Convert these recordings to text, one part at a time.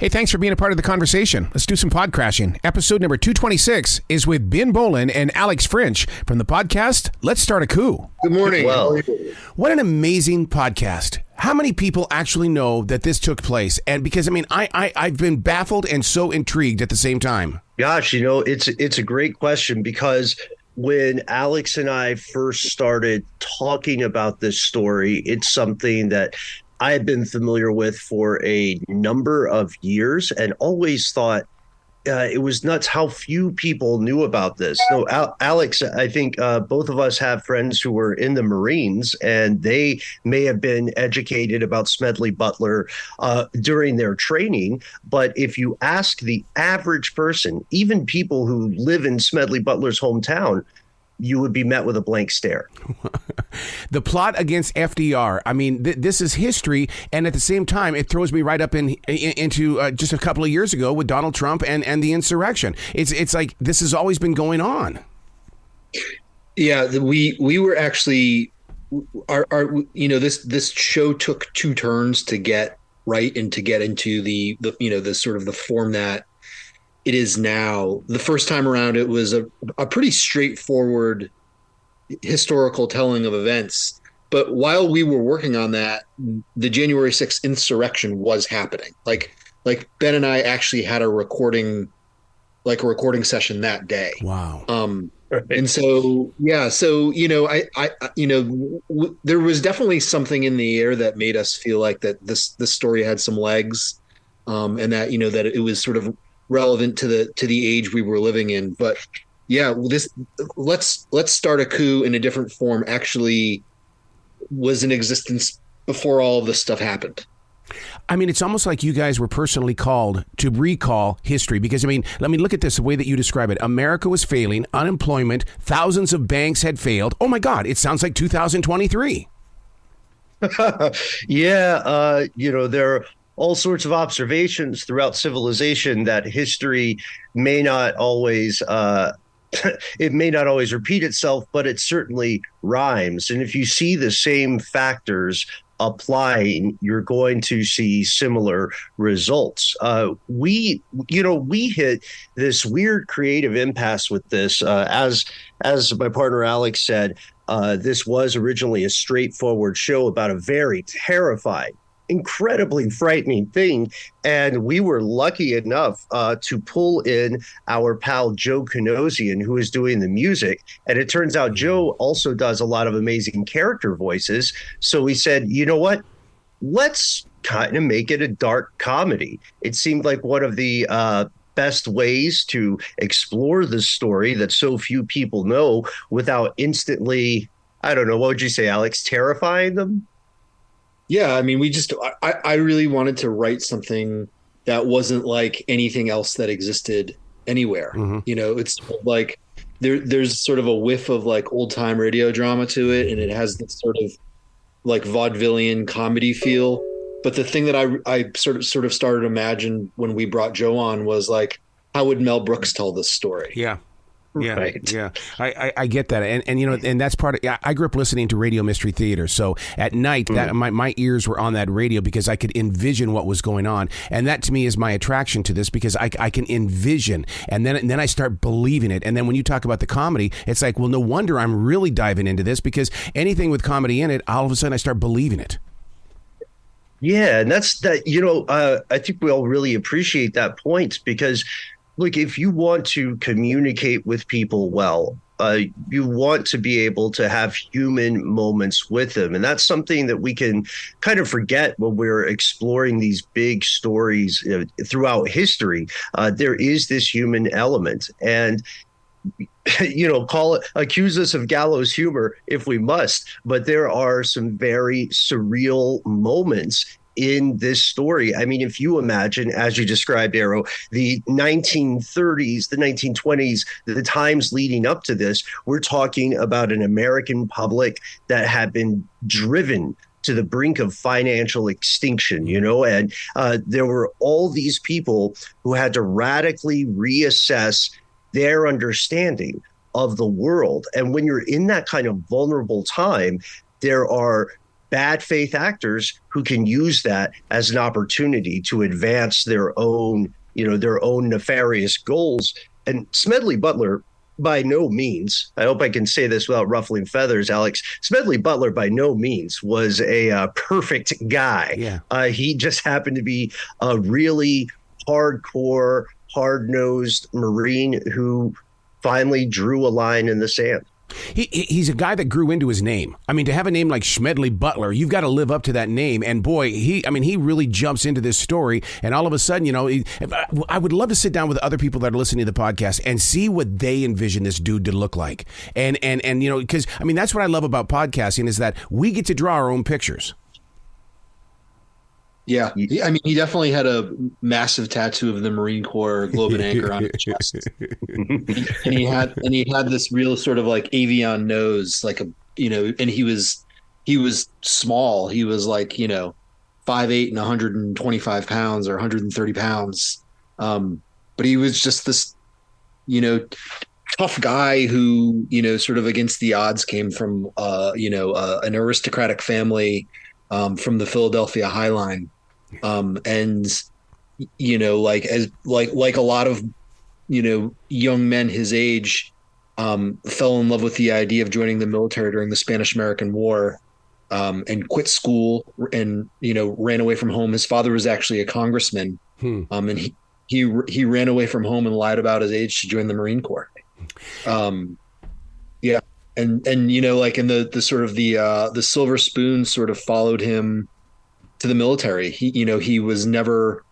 Hey, thanks for being a part of the conversation. Let's do some pod crashing. Episode number 226 is with Ben Bowlin and Alex French from the podcast Let's Start a Coup. Good morning. Well, What an amazing podcast. How many people actually know that this took place? And because, I mean, I've been baffled and so intrigued at the same time. gosh, you know, it's a great question because when Alex and I first started talking about this story, it's something that I had been familiar with for a number of years and always thought it was nuts how few people knew about this. So, Alex, I think both of us have friends who were in the Marines, and they may have been educated about Smedley Butler during their training. But if you ask the average person, even people who live in Smedley Butler's hometown, you would be met with a blank stare. The plot against FDR. I mean, this is history, and at the same time, it throws me right up into just a couple of years ago with Donald Trump and the insurrection. It's like this has always been going on. Yeah, we were actually our this show took two turns to get right and to get into the sort of the format it is now. The first time around, it was a pretty straightforward historical telling of events. But while we were working on that, the January 6th insurrection was happening. Like Ben and I actually had a recording session that day. Wow. Right. And so, yeah, so, there was definitely something in the air that made us feel like that this story had some legs, and that, that it was sort of relevant to the age we were living in. But yeah, this let's start a coup in a different form actually was in existence before all of this stuff happened. I mean, it's almost like you guys were personally called to recall history because, I mean, let me look at this the way that you describe it. America was failing, unemployment, thousands of banks had failed. Oh my God, it sounds like 2023. Yeah, there are all sorts of observations throughout civilization that history may not always it may not always repeat itself, but it certainly rhymes. And if you see the same factors applying, you're going to see similar results. We hit this weird creative impasse with this. As my partner Alex said, this was originally a straightforward show about a very terrifying, incredibly frightening thing. And we were lucky enough to pull in our pal Joe Kinosian, who is doing the music. And it turns out Joe also does a lot of amazing character voices. So we said, you know what? Let's kind of make it a dark comedy. It seemed like one of the best ways to explore the story that so few people know without instantly, I don't know, what would you say, Alex, terrifying them? Yeah, I mean, I really wanted to write something that wasn't like anything else that existed anywhere. Mm-hmm. It's like there's sort of a whiff of like old time radio drama to it, and it has this sort of like vaudevillian comedy feel. But the thing that I sort of started to imagine when we brought Joe on was like, how would Mel Brooks tell this story? Yeah. Yeah, right. Yeah, I get that, and that's part of. I grew up listening to radio mystery theater, so at night that my ears were on that radio because I could envision what was going on, and that to me is my attraction to this because I can envision, and then I start believing it, and then when you talk about the comedy, it's like, well, no wonder I'm really diving into this because anything with comedy in it, all of a sudden I start believing it. Yeah, and that's that. I think we all really appreciate that point because. Look, if you want to communicate with people well, you want to be able to have human moments with them. And that's something that we can kind of forget when we're exploring these big stories throughout history. There is this human element. And accuse us of gallows humor if we must. But there are some very surreal moments in this story. I mean, if you imagine, as you described, Arrow, the 1930s, the 1920s, the times leading up to this, we're talking about an American public that had been driven to the brink of financial extinction, and there were all these people who had to radically reassess their understanding of the world. And when you're in that kind of vulnerable time, there are bad faith actors who can use that as an opportunity to advance their own, their own nefarious goals. And Smedley Butler, by no means, I hope I can say this without ruffling feathers, Alex, Smedley Butler by no means was a perfect guy. Yeah. He just happened to be a really hardcore, hard-nosed Marine who finally drew a line in the sand. He's a guy that grew into his name. I mean, to have a name like Smedley Butler, you've got to live up to that name. And boy, he really jumps into this story. And all of a sudden, I would love to sit down with other people that are listening to the podcast and see what they envision this dude to look like. And because that's what I love about podcasting is that we get to draw our own pictures. Yeah, I mean, he definitely had a massive tattoo of the Marine Corps globe and anchor on his chest, and he had this real sort of like avian nose, like and he was small. He was like 5'8" and 125 pounds or 130 pounds, but he was just this tough guy who sort of against the odds came from an aristocratic family from the Philadelphia High Line. And like a lot of young men his age fell in love with the idea of joining the military during the Spanish-American War, and quit school and ran away from home. His father was actually a congressman, and he ran away from home and lied about his age to join the Marine Corps. Yeah, and like in the sort of the silver spoon sort of followed him to the military. He was never,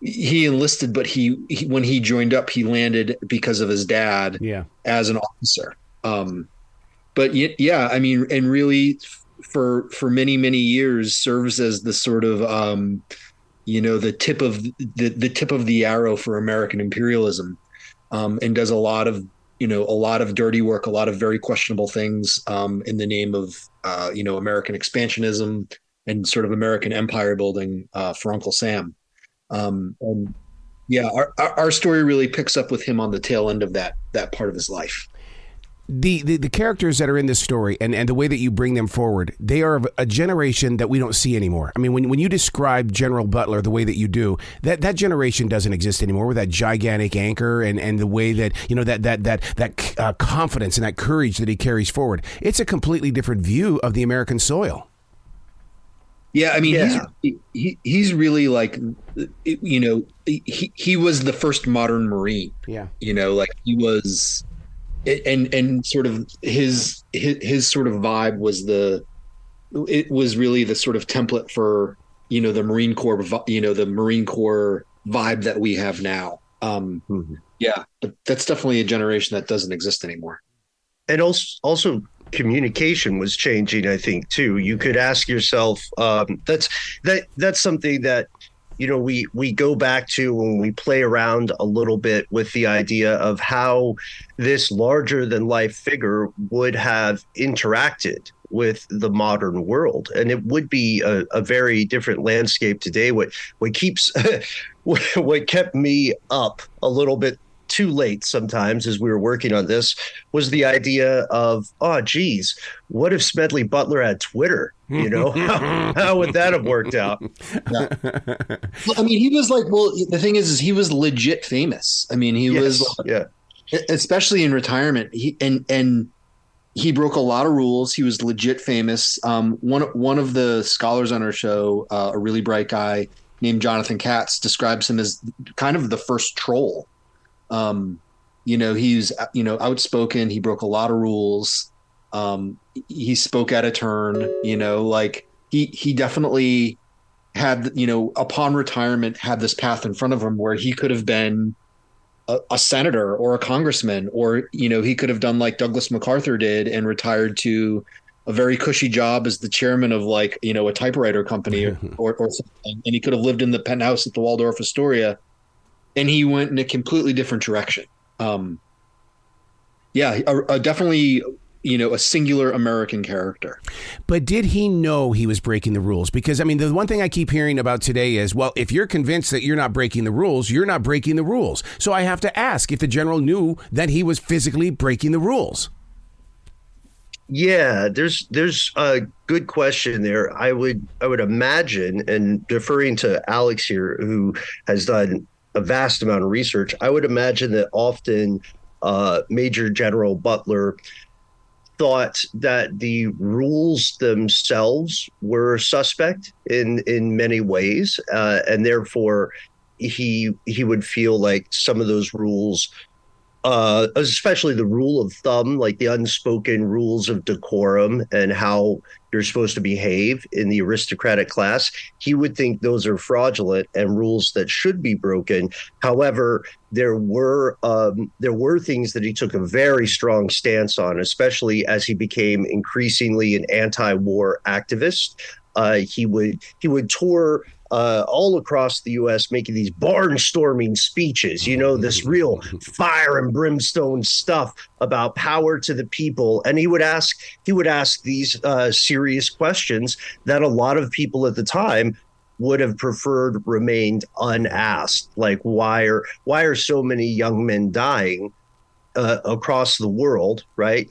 he enlisted, but he when he joined up, he landed because of his dad as an officer. But yeah, I mean, and really for many, many years serves as the sort of, the tip of the tip of the arrow for American imperialism, and does a lot of dirty work, a lot of very questionable things, in the name of, American expansionism and sort of American empire building, for Uncle Sam. And yeah, our story really picks up with him on the tail end of that part of his life. The characters that are in this story and the way that you bring them forward, they are of a generation that we don't see anymore. I mean, when you describe General Butler the way that you do, that generation doesn't exist anymore, with that gigantic anchor and the way that, that confidence and that courage that he carries forward. It's a completely different view of the American soil. Yeah, I mean, he's really like, he was the first modern Marine. Yeah, like he was, and sort of his sort of vibe was it was really the sort of template for the Marine Corps, the Marine Corps vibe that we have now. Yeah, but that's definitely a generation that doesn't exist anymore. And also communication was changing, I think, too. You could ask yourself, that's something that, we go back to when we play around a little bit with the idea of how this larger than life figure would have interacted with the modern world. And it would be a very different landscape today. What keeps what kept me up a little bit too late sometimes as we were working on this was the idea of, oh, geez, what if Smedley Butler had Twitter? How would that have worked out? Yeah. Well, I mean, he was like, the thing is he was legit famous. I mean, he was, especially in retirement. And he broke a lot of rules. He was legit famous. One of the scholars on our show, a really bright guy named Jonathan Katz, describes him as kind of the first troll. He's, outspoken. He broke a lot of rules. He spoke out of turn, like he definitely had, upon retirement had this path in front of him where he could have been a senator or a congressman, or, he could have done like Douglas MacArthur did and retired to a very cushy job as the chairman of like, a typewriter company or something. And he could have lived in the penthouse at the Waldorf Astoria. And he went in a completely different direction. Definitely, a singular American character. But did he know he was breaking the rules? Because, I mean, the one thing I keep hearing about today is, well, if you're convinced that you're not breaking the rules, you're not breaking the rules. So I have to ask if the general knew that he was physically breaking the rules. Yeah, there's a good question there. I would imagine, and deferring to Alex here, who has done a vast amount of research, I would imagine that often Major General Butler thought that the rules themselves were suspect in many ways, and therefore he would feel like some of those rules, especially the rule of thumb, like the unspoken rules of decorum and how you're supposed to behave in the aristocratic class, he would think those are fraudulent and rules that should be broken. However, there were things that he took a very strong stance on, especially as he became increasingly an anti-war activist. He would tour all across the U.S. making these barnstorming speeches, this real fire and brimstone stuff about power to the people. And he would ask these serious questions that a lot of people at the time would have preferred remained unasked. Like, why are so many young men dying across the world, right?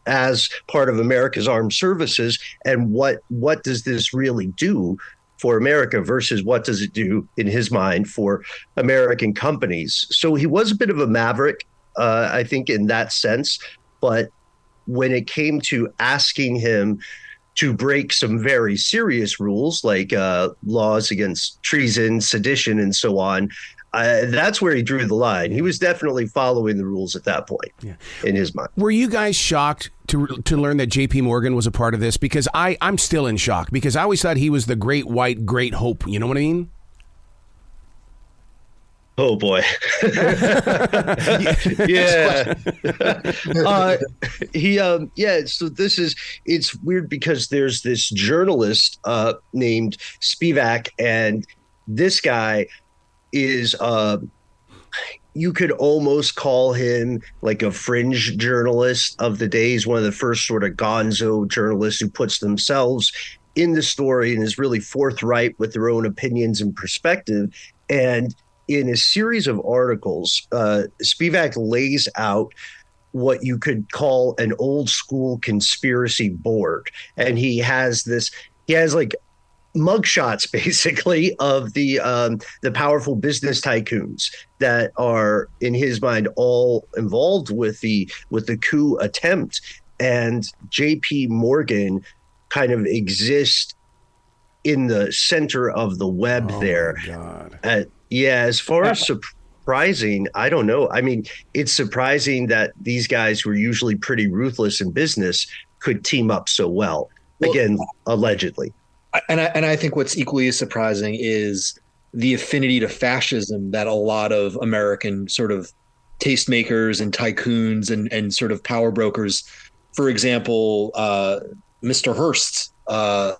As part of America's armed services, and what does this really do for America versus what does it do in his mind for American companies? So he was a bit of a maverick, I think, in that sense. But when it came to asking him to break some very serious rules like laws against treason, sedition, and so on, that's where he drew the line. He was definitely following the rules at that point, in his mind. Were you guys shocked to learn that J.P. Morgan was a part of this? Because I'm still in shock, because I always thought he was the great white, great hope. You know what I mean? Oh, boy. Yeah. So it's weird because there's this journalist named Spivak, and this guy is you could almost call him like a fringe journalist of the day. He's one of the first sort of gonzo journalists who puts themselves in the story and is really forthright with their own opinions and perspective. And in a series of articles, Spivak lays out what you could call an old school conspiracy board. And he has like mugshots basically of the powerful business tycoons that are, in his mind, all involved with the coup attempt. And J.P. Morgan kind of exists in the center of the web there. God. As far as surprising, I don't know. I mean, it's surprising that these guys who are usually pretty ruthless in business could team up so well. Again, allegedly. And I think what's equally as surprising is the affinity to fascism that a lot of American sort of tastemakers and tycoons and sort of power brokers, for example, Mr. Hearst, of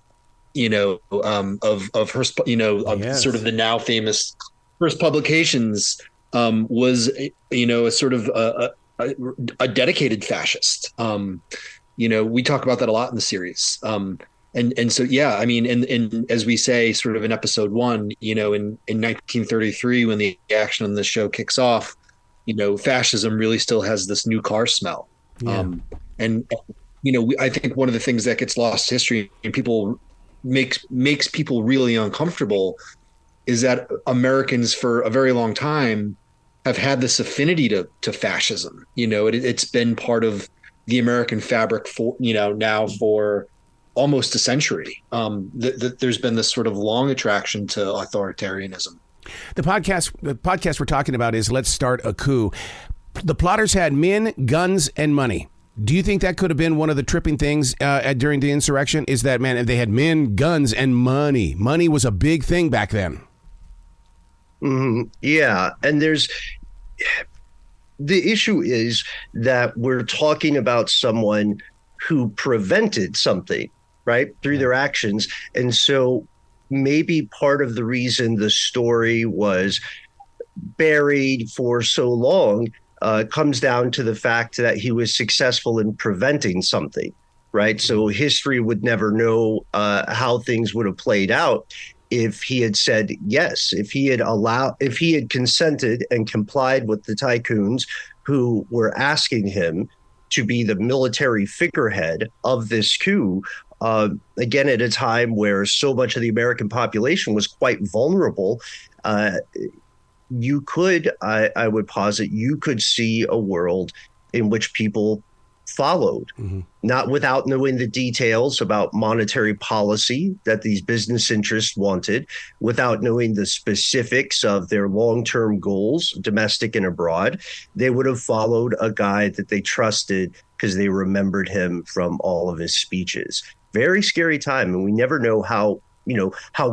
Hearst, yes, sort of the now famous Hearst Publications, was, a sort of a dedicated fascist. We talk about that a lot in the series. And so, yeah, I mean, and as we say, sort of in episode 1, in 1933, when the action on the show kicks off, fascism really still has this new car smell. Yeah. I think one of the things that gets lost to history and people makes people really uncomfortable is that Americans for a very long time have had this affinity to fascism. It's been part of the American fabric for, now for almost a century. There's been this sort of long attraction to authoritarianism. The podcast we're talking about is Let's Start a Coup. The plotters had men, guns, and money. Do you think that could have been one of the tripping things during the insurrection? Is that, man, they had men, guns, and money. Money was a big thing back then. Mm-hmm. Yeah. And the issue is that we're talking about someone who prevented something, right, through their actions. And so maybe part of the reason the story was buried for so long comes down to the fact that he was successful in preventing something, right? So history would never know how things would have played out if he had said yes, if he had consented and complied with the tycoons who were asking him to be the military figurehead of this coup. Again, at a time where so much of the American population was quite vulnerable, you could, I would posit, you could see a world in which people followed, not without knowing the details about monetary policy that these business interests wanted, without knowing the specifics of their long-term goals, domestic and abroad. They would have followed a guy that they trusted because they remembered him from all of his speeches. Very scary time, and we never know how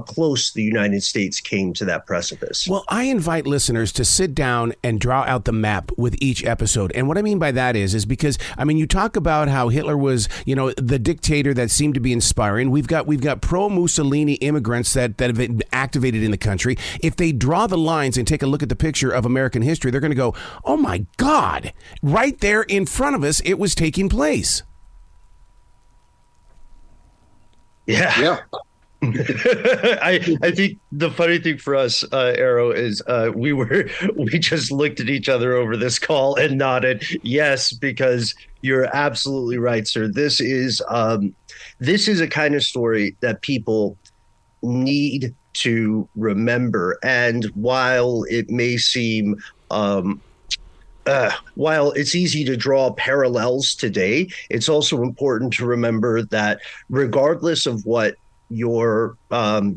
close the United States came to that precipice. Well, I invite listeners to sit down and draw out the map with each episode. And what I mean by that is because, I mean, you talk about how Hitler was, the dictator that seemed to be inspiring. We've got pro-Mussolini immigrants that have been activated in the country. If they draw the lines and take a look at the picture of American history, they're going to go, oh, my God, right there in front of us, it was taking place. Yeah. I think the funny thing for us, Arrow, is we just looked at each other over this call and nodded yes, because you're absolutely right, sir. This is a kind of story that people need to remember. And while it may seem while it's easy to draw parallels today, it's also important to remember that regardless of what your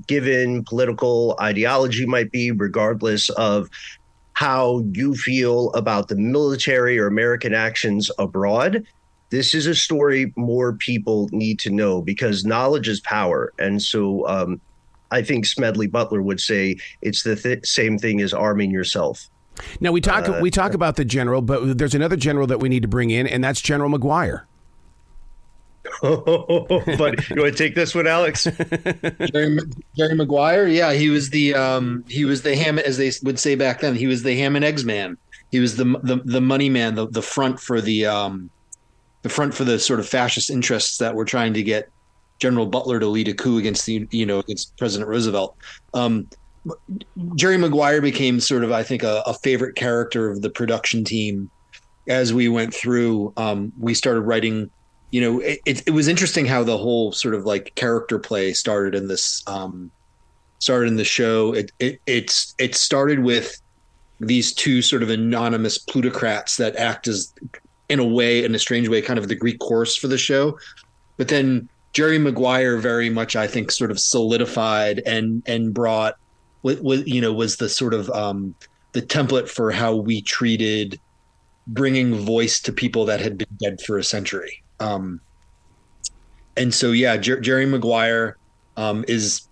given political ideology might be, regardless of how you feel about the military or American actions abroad, this is a story more people need to know, because knowledge is power. And so I think Smedley Butler would say it's the same thing as arming yourself. Now, we talk about the general, but there's another general that we need to bring in, and that's General McGuire. But you want to take this one, Alex? Jerry Maguire, yeah, he was the ham, as they would say back then. He was the ham and eggs man. He was the money man, the front for the sort of fascist interests that were trying to get General Butler to lead a coup against against President Roosevelt. Jerry Maguire became sort of, I think, a favorite character of the production team as we went through. We started writing. It was interesting how the whole sort of like character play started in this started in the show. It started with these two sort of anonymous plutocrats that act as, in a strange way, kind of the Greek chorus for the show. But then Jerry Maguire very much, I think, sort of solidified and brought was the sort of the template for how we treated bringing voice to people that had been dead for a century. And so, yeah, Jerry Maguire is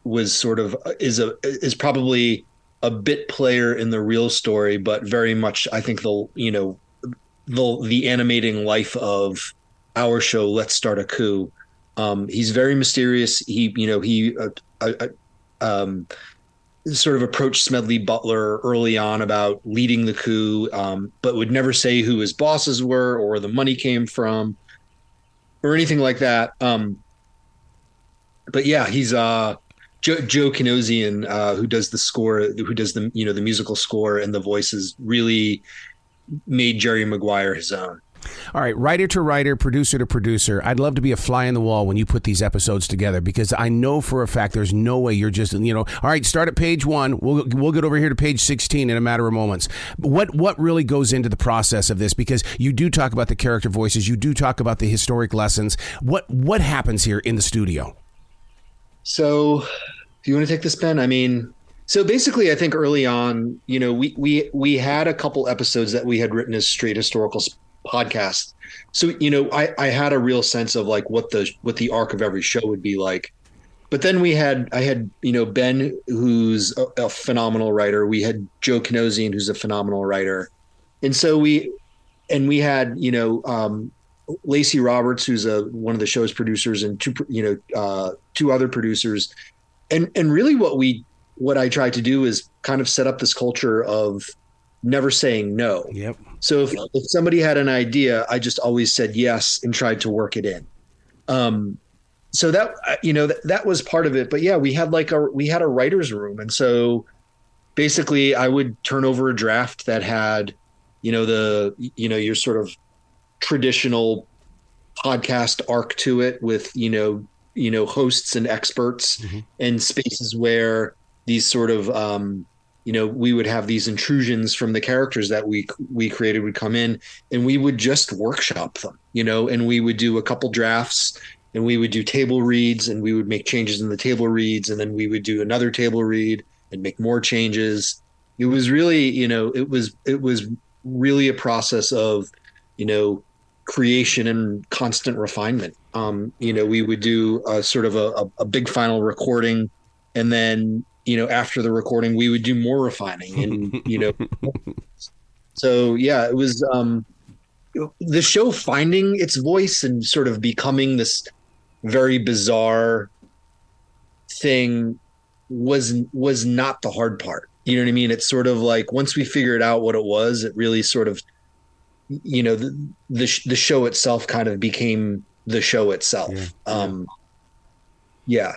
probably a bit player in the real story, but very much, I think, the animating life of our show, Let's Start a Coup. He's very mysterious. He sort of approached Smedley Butler early on about leading the coup, but would never say who his bosses were or the money came from or anything like that. But yeah, he's Joe Kinosian, who does the score, who does the musical score and the voices, really made Jerry Maguire his own. All right, writer to writer, producer to producer, I'd love to be a fly in the wall when you put these episodes together, because I know for a fact there's no way you're just, all right, start at page 1. We'll get over here to page 16 in a matter of moments. What really goes into the process of this? Because you do talk about the character voices, you do talk about the historic lessons. What happens here in the studio? So, do you want to take this, Ben? I mean, so basically, I think early on, we had a couple episodes that we had written as straight historical podcast. So, I had a real sense of like what the arc of every show would be like. But then I had Ben, who's a phenomenal writer. We had Joe Kinosian, who's a phenomenal writer. And so we had, Lacey Roberts, who's one of the show's producers, and two other producers. And really what I tried to do is kind of set up this culture of never saying no. Yep. So if somebody had an idea, I just always said yes and tried to work it in. So that, that was part of it. But yeah, we had a writer's room. And so basically I would turn over a draft that had, your sort of traditional podcast arc to it with, hosts and experts, and spaces where these sort of, we would have these intrusions from the characters that we created would come in, and we would just workshop them, and we would do a couple drafts, and we would do table reads, and we would make changes in the table reads, and then we would do another table read and make more changes. It was really, it was really a process of, creation and constant refinement. We would do a sort of a big final recording, and then, after the recording, we would do more refining, and, so yeah, it was, the show finding its voice and sort of becoming this very bizarre thing was not the hard part. You know what I mean? It's sort of like, once we figured out what it was, it really sort of, the show itself kind of became the show itself. Yeah.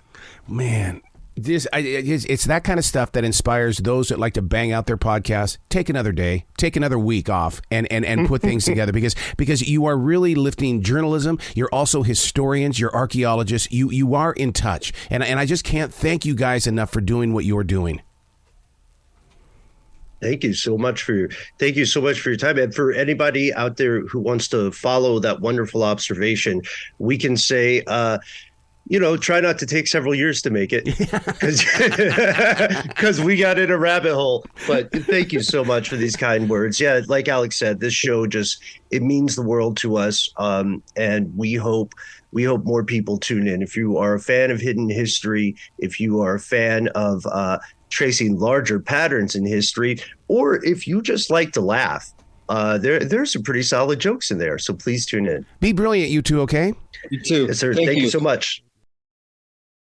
Man, it's that kind of stuff that inspires those that like to bang out their podcast. Take another day, take another week off, and put things together, because you are really lifting journalism. You're also historians, you're archaeologists. You are in touch, and I just can't thank you guys enough for doing what you're doing. Thank you so much for your time. And for anybody out there who wants to follow that wonderful observation, we can say, try not to take several years to make it, because we got in a rabbit hole. But thank you so much for these kind words. Yeah, like Alex said, this show it means the world to us. And we hope more people tune in. If you are a fan of hidden history, if you are a fan of tracing larger patterns in history, or if you just like to laugh, there's some pretty solid jokes in there. So please tune in. Be brilliant, you two, okay? You too. Yes, sir. Thank you so much.